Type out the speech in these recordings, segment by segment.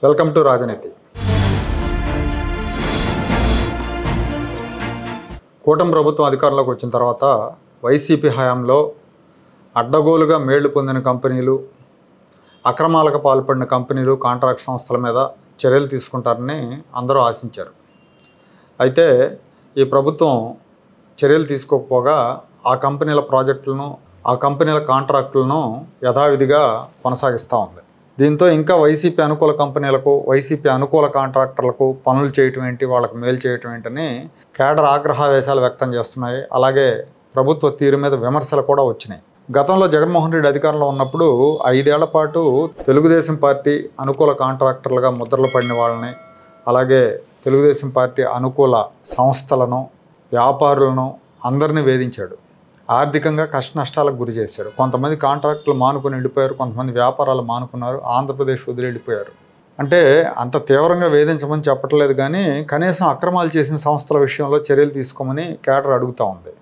Welcome to రాజనీతి. కూటమి ప్రభుత్వం అధికారంలోకి వచ్చిన తర్వాత వైసీపీ హయాంలో అడ్డగోలుగా మేళ్లు పొందిన కంపెనీలు, అక్రమాలకు పాల్పడిన కంపెనీలు, కాంట్రాక్ట్ సంస్థల మీద చర్యలు తీసుకుంటారని అందరూ ఆశించారు. అయితే ఈ ప్రభుత్వం చర్యలు తీసుకోకపోగా ఆ కంపెనీల ప్రాజెక్టులను, ఆ కంపెనీల కాంట్రాక్టులను యథావిధిగా కొనసాగిస్తూ ఉంది. దీంతో ఇంకా వైసీపీ అనుకూల కంపెనీలకు, వైసీపీ అనుకూల కాంట్రాక్టర్లకు పనులు చేయటం ఏంటి, వాళ్ళకు మేలు చేయటం ఏంటని కేడర్ ఆగ్రహావేశాలు వ్యక్తం చేస్తున్నాయి. అలాగే ప్రభుత్వ తీరు మీద విమర్శలు కూడా వచ్చినాయి. గతంలో జగన్మోహన్ రెడ్డి అధికారంలో ఉన్నప్పుడు 5 ఏళ్ల పాటు తెలుగుదేశం పార్టీ అనుకూల కాంట్రాక్టర్లుగా ముద్రలు పడిన వాళ్ళని, అలాగే తెలుగుదేశం పార్టీ అనుకూల సంస్థలను, వ్యాపారులను అందరినీ వేధించాడు. ఆర్థికంగా కష్ట నష్టాలకు గురి చేశాడు. కొంతమంది కాంట్రాక్టులు మానుకొని వెళ్ళిపోయారు, కొంతమంది వ్యాపారాలు మానుకున్నారు, ఆంధ్రప్రదేశ్ వదిలి వెళ్ళిపోయారు. అంటే అంత తీవ్రంగా వేధించమని చెప్పట్లేదు, కానీ కనీసం అక్రమాలు చేసిన సంస్థల విషయంలో చర్యలు తీసుకోమని కేడర్ అడుగుతూ ఉంది.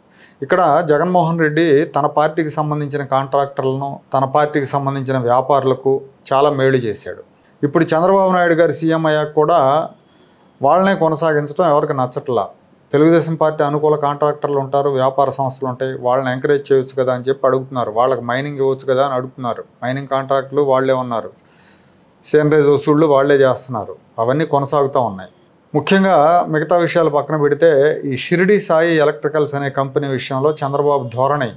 ఇక్కడ జగన్మోహన్ రెడ్డి తన పార్టీకి సంబంధించిన కాంట్రాక్టర్లను, తన పార్టీకి సంబంధించిన వ్యాపారులకు చాలా మేలు చేశాడు. ఇప్పుడు చంద్రబాబు నాయుడు గారు సీఎం అయ్యాక కూడా వాళ్ళనే కొనసాగించడం ఎవరికి నచ్చట్లా. తెలుగుదేశం పార్టీ అనుకూల కాంట్రాక్టర్లు ఉంటారు, వ్యాపార సంస్థలు ఉంటాయి, వాళ్ళని ఎంకరేజ్ చేయొచ్చు కదా అని చెప్పి అడుగుతున్నారు. వాళ్ళకి మైనింగ్ ఇవ్వచ్చు కదా అని అడుగుతున్నారు. మైనింగ్ కాంట్రాక్టులు వాళ్ళే ఉన్నారు, సేనరేజ్ వసూళ్లు వాళ్ళే చేస్తున్నారు. అవన్నీ కొనసాగుతూ ఉన్నాయి. ముఖ్యంగా మిగతా విషయాలు పక్కన పెడితే ఈ షిరిడి సాయి ఎలక్ట్రికల్స్ అనే కంపెనీ విషయంలో చంద్రబాబు ధోరణి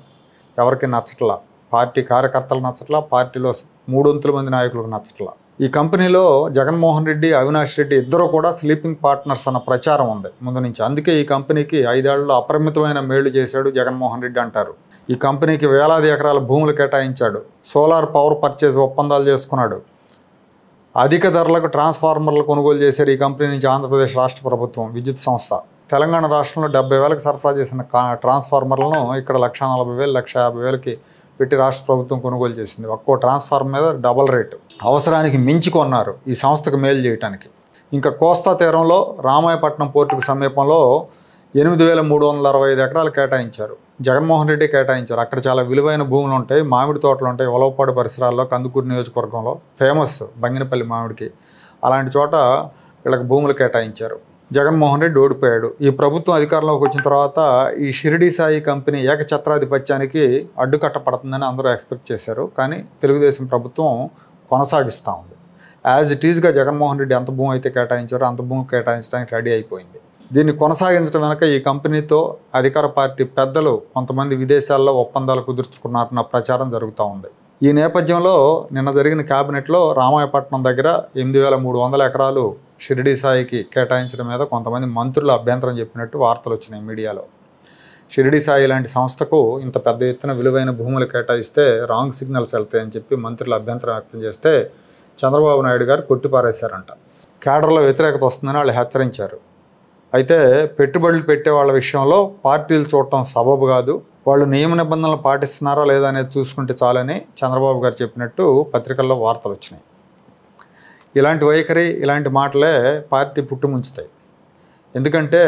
ఎవరికి నచ్చట్లా. పార్టీ కార్యకర్తలు నచ్చట్లా, పార్టీలో 300 మంది నాయకులకు నచ్చట్లా. ఈ కంపెనీలో జగన్మోహన్ రెడ్డి, అవినాష్ రెడ్డి ఇద్దరు కూడా స్లీపింగ్ పార్ట్నర్స్ అన్న ప్రచారం ఉంది ముందు నుంచి. అందుకే ఈ కంపెనీకి 5 ఏళ్లలో అపరిమితమైన మేళ్లు చేశాడు జగన్మోహన్ రెడ్డి అంటారు. ఈ కంపెనీకి వేలాది ఎకరాల భూములు కేటాయించాడు, సోలార్ పవర్ పర్చేజ్ ఒప్పందాలు చేసుకున్నాడు, అధిక ధరలకు ట్రాన్స్ఫార్మర్లు కొనుగోలు చేశారు ఈ కంపెనీ నుంచి ఆంధ్రప్రదేశ్ రాష్ట్ర ప్రభుత్వం విద్యుత్ సంస్థ. తెలంగాణ రాష్ట్రంలో 70,000కి సరఫరా చేసిన ట్రాన్స్ఫార్మర్లను ఇక్కడ 1,40,000, 150,000కి పెట్టి రాష్ట్ర ప్రభుత్వం కొనుగోలు చేసింది. ఒక్కో ట్రాన్స్ఫార్మర్ మీద డబల్ రేటు. అవసరానికి మించి కొన్నారు ఈ సంస్థకు మేలు చేయడానికి. ఇంకా కోస్తా తీరంలో రామాయపట్నం పోర్టుకు సమీపంలో 8,365 ఎకరాలు కేటాయించారు. జగన్మోహన్ రెడ్డి కేటాయించారు. అక్కడ చాలా విలువైన భూములు ఉంటాయి, మామిడి తోటలు ఉంటాయి. ఒలవపాడు పరిసరాల్లో, కందుకూరు నియోజకవర్గంలో ఫేమస్ బంగినపల్లి మామిడికి. అలాంటి చోట వీళ్ళకి భూములు కేటాయించారు. జగన్మోహన్ రెడ్డి ఓడిపోయాడు. ఈ ప్రభుత్వం అధికారంలోకి వచ్చిన తర్వాత ఈ షిరిడి సాయి కంపెనీ ఏకఛత్రాధిపత్యానికి అడ్డుకట్టపడుతుందని అందరూ ఎక్స్పెక్ట్ చేశారు. కానీ తెలుగుదేశం ప్రభుత్వం కొనసాగిస్తూ ఉంది. యాజ్ ఇట్ ఈజ్గా జగన్మోహన్ రెడ్డి ఎంత భూమి అయితే కేటాయించారో అంత భూమి కేటాయించడానికి రెడీ అయిపోయింది. దీన్ని కొనసాగించడం వెనక ఈ కంపెనీతో అధికార పార్టీ పెద్దలు కొంతమంది విదేశాల్లో ఒప్పందాలు కుదుర్చుకున్నారన్న ప్రచారం జరుగుతూ ఉంది. ఈ నేపథ్యంలో నిన్న జరిగిన క్యాబినెట్లో రామాయపట్నం దగ్గర 8,300 ఎకరాలు షిరిడి సాయికి కేటాయించడం మీద కొంతమంది మంత్రులు అభ్యంతరం చెప్పినట్టు వార్తలు వచ్చినాయి మీడియాలో. షిరిడి సాయి లాంటి సంస్థకు ఇంత పెద్ద ఎత్తున విలువైన భూములు కేటాయిస్తే రాంగ్ సిగ్నల్స్ వెళ్తాయని చెప్పి మంత్రులు అభ్యంతరం వ్యక్తం చేస్తే చంద్రబాబు నాయుడు గారు కొట్టిపారేశారంట. కేడర్లో వ్యతిరేకత వస్తుందని వాళ్ళు హెచ్చరించారు. అయితే పెట్టుబడులు పెట్టే వాళ్ళ విషయంలో పార్టీలు చూడటం సబబు కాదు, వాళ్ళు నియమ నిబంధనలు పాటిస్తున్నారా లేదా అనేది చూసుకుంటే చాలని చంద్రబాబు గారు చెప్పినట్టు పత్రికల్లో వార్తలు వచ్చినాయి. ఇలాంటి వైఖరి, ఇలాంటి మాటలే పార్టీ పుట్టుముంచుతాయి. ఎందుకంటే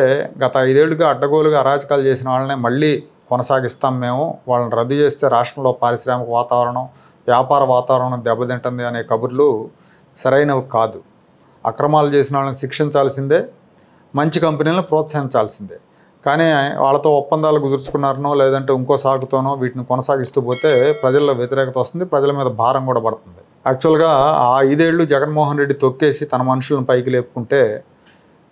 గత 5 ఏళ్లుగా అడ్డగోలుగా అరాచకాలు చేసిన వాళ్ళనే మళ్ళీ కొనసాగిస్తాం మేము, వాళ్ళని రద్దు చేస్తే రాష్ట్రంలో పారిశ్రామిక వాతావరణం, వ్యాపార వాతావరణం దెబ్బతింటుంది అనే కబుర్లు సరైనవి కాదు. అక్రమాలు చేసిన వాళ్ళని శిక్షించాల్సిందే, మంచి కంపెనీలను ప్రోత్సహించాల్సిందే. కానీ వాళ్ళతో ఒప్పందాలు కుదుర్చుకున్నారనో లేదంటే ఇంకో సాగుతోనో వీటిని కొనసాగిస్తూ పోతే ప్రజల్లో వ్యతిరేకత వస్తుంది, ప్రజల మీద భారం కూడా పడుతుంది. యాక్చువల్గా ఆ 5 ఏళ్ళు జగన్మోహన్ రెడ్డి తొక్కేసి తన మనుషులను పైకి లేపుకుంటే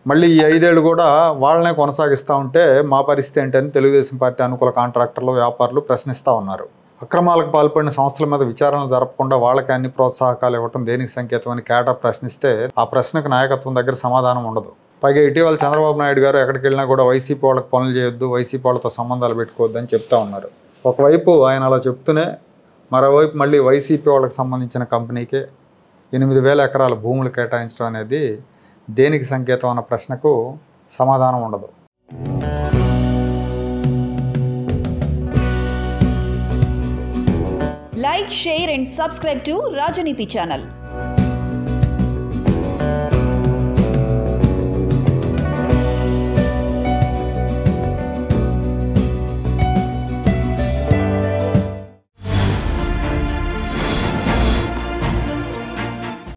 మళ్ళీ ఈ 5 ఏళ్ళు కూడా వాళ్ళనే కొనసాగిస్తూ ఉంటే మా పరిస్థితి ఏంటని తెలుగుదేశం పార్టీ అనుకూల కాంట్రాక్టర్లు, వ్యాపారులు ప్రశ్నిస్తూ ఉన్నారు. అక్రమాలకు పాల్పడిన సంస్థల మీద విచారణలు జరపకుండా వాళ్ళకి అన్ని ప్రోత్సాహకాలు ఇవ్వటం దేనికి సంకేతం అని కేడర్ ప్రశ్నిస్తే ఆ ప్రశ్నకు నాయకత్వం దగ్గర సమాధానం ఉండదు. పైగా ఇటీవల చంద్రబాబు నాయుడు గారు ఎక్కడికి వెళ్ళినా కూడా వైసీపీ వాళ్ళకి పనులు చేయొద్దు, వైసీపీ వాళ్ళతో సంబంధాలు పెట్టుకోవద్దు అని చెప్తా ఉన్నారు. ఒకవైపు ఆయన అలా చెప్తూనే మరోవైపు మళ్ళీ వైసీపీ వాళ్ళకి సంబంధించిన కంపెనీకే 8,000 ఎకరాల భూములు కేటాయించడం అనేది దేనికి సంకేతం అన్న ప్రశ్నకు సమాధానం ఉండదు. Like, share and subscribe to Rajaniti channel.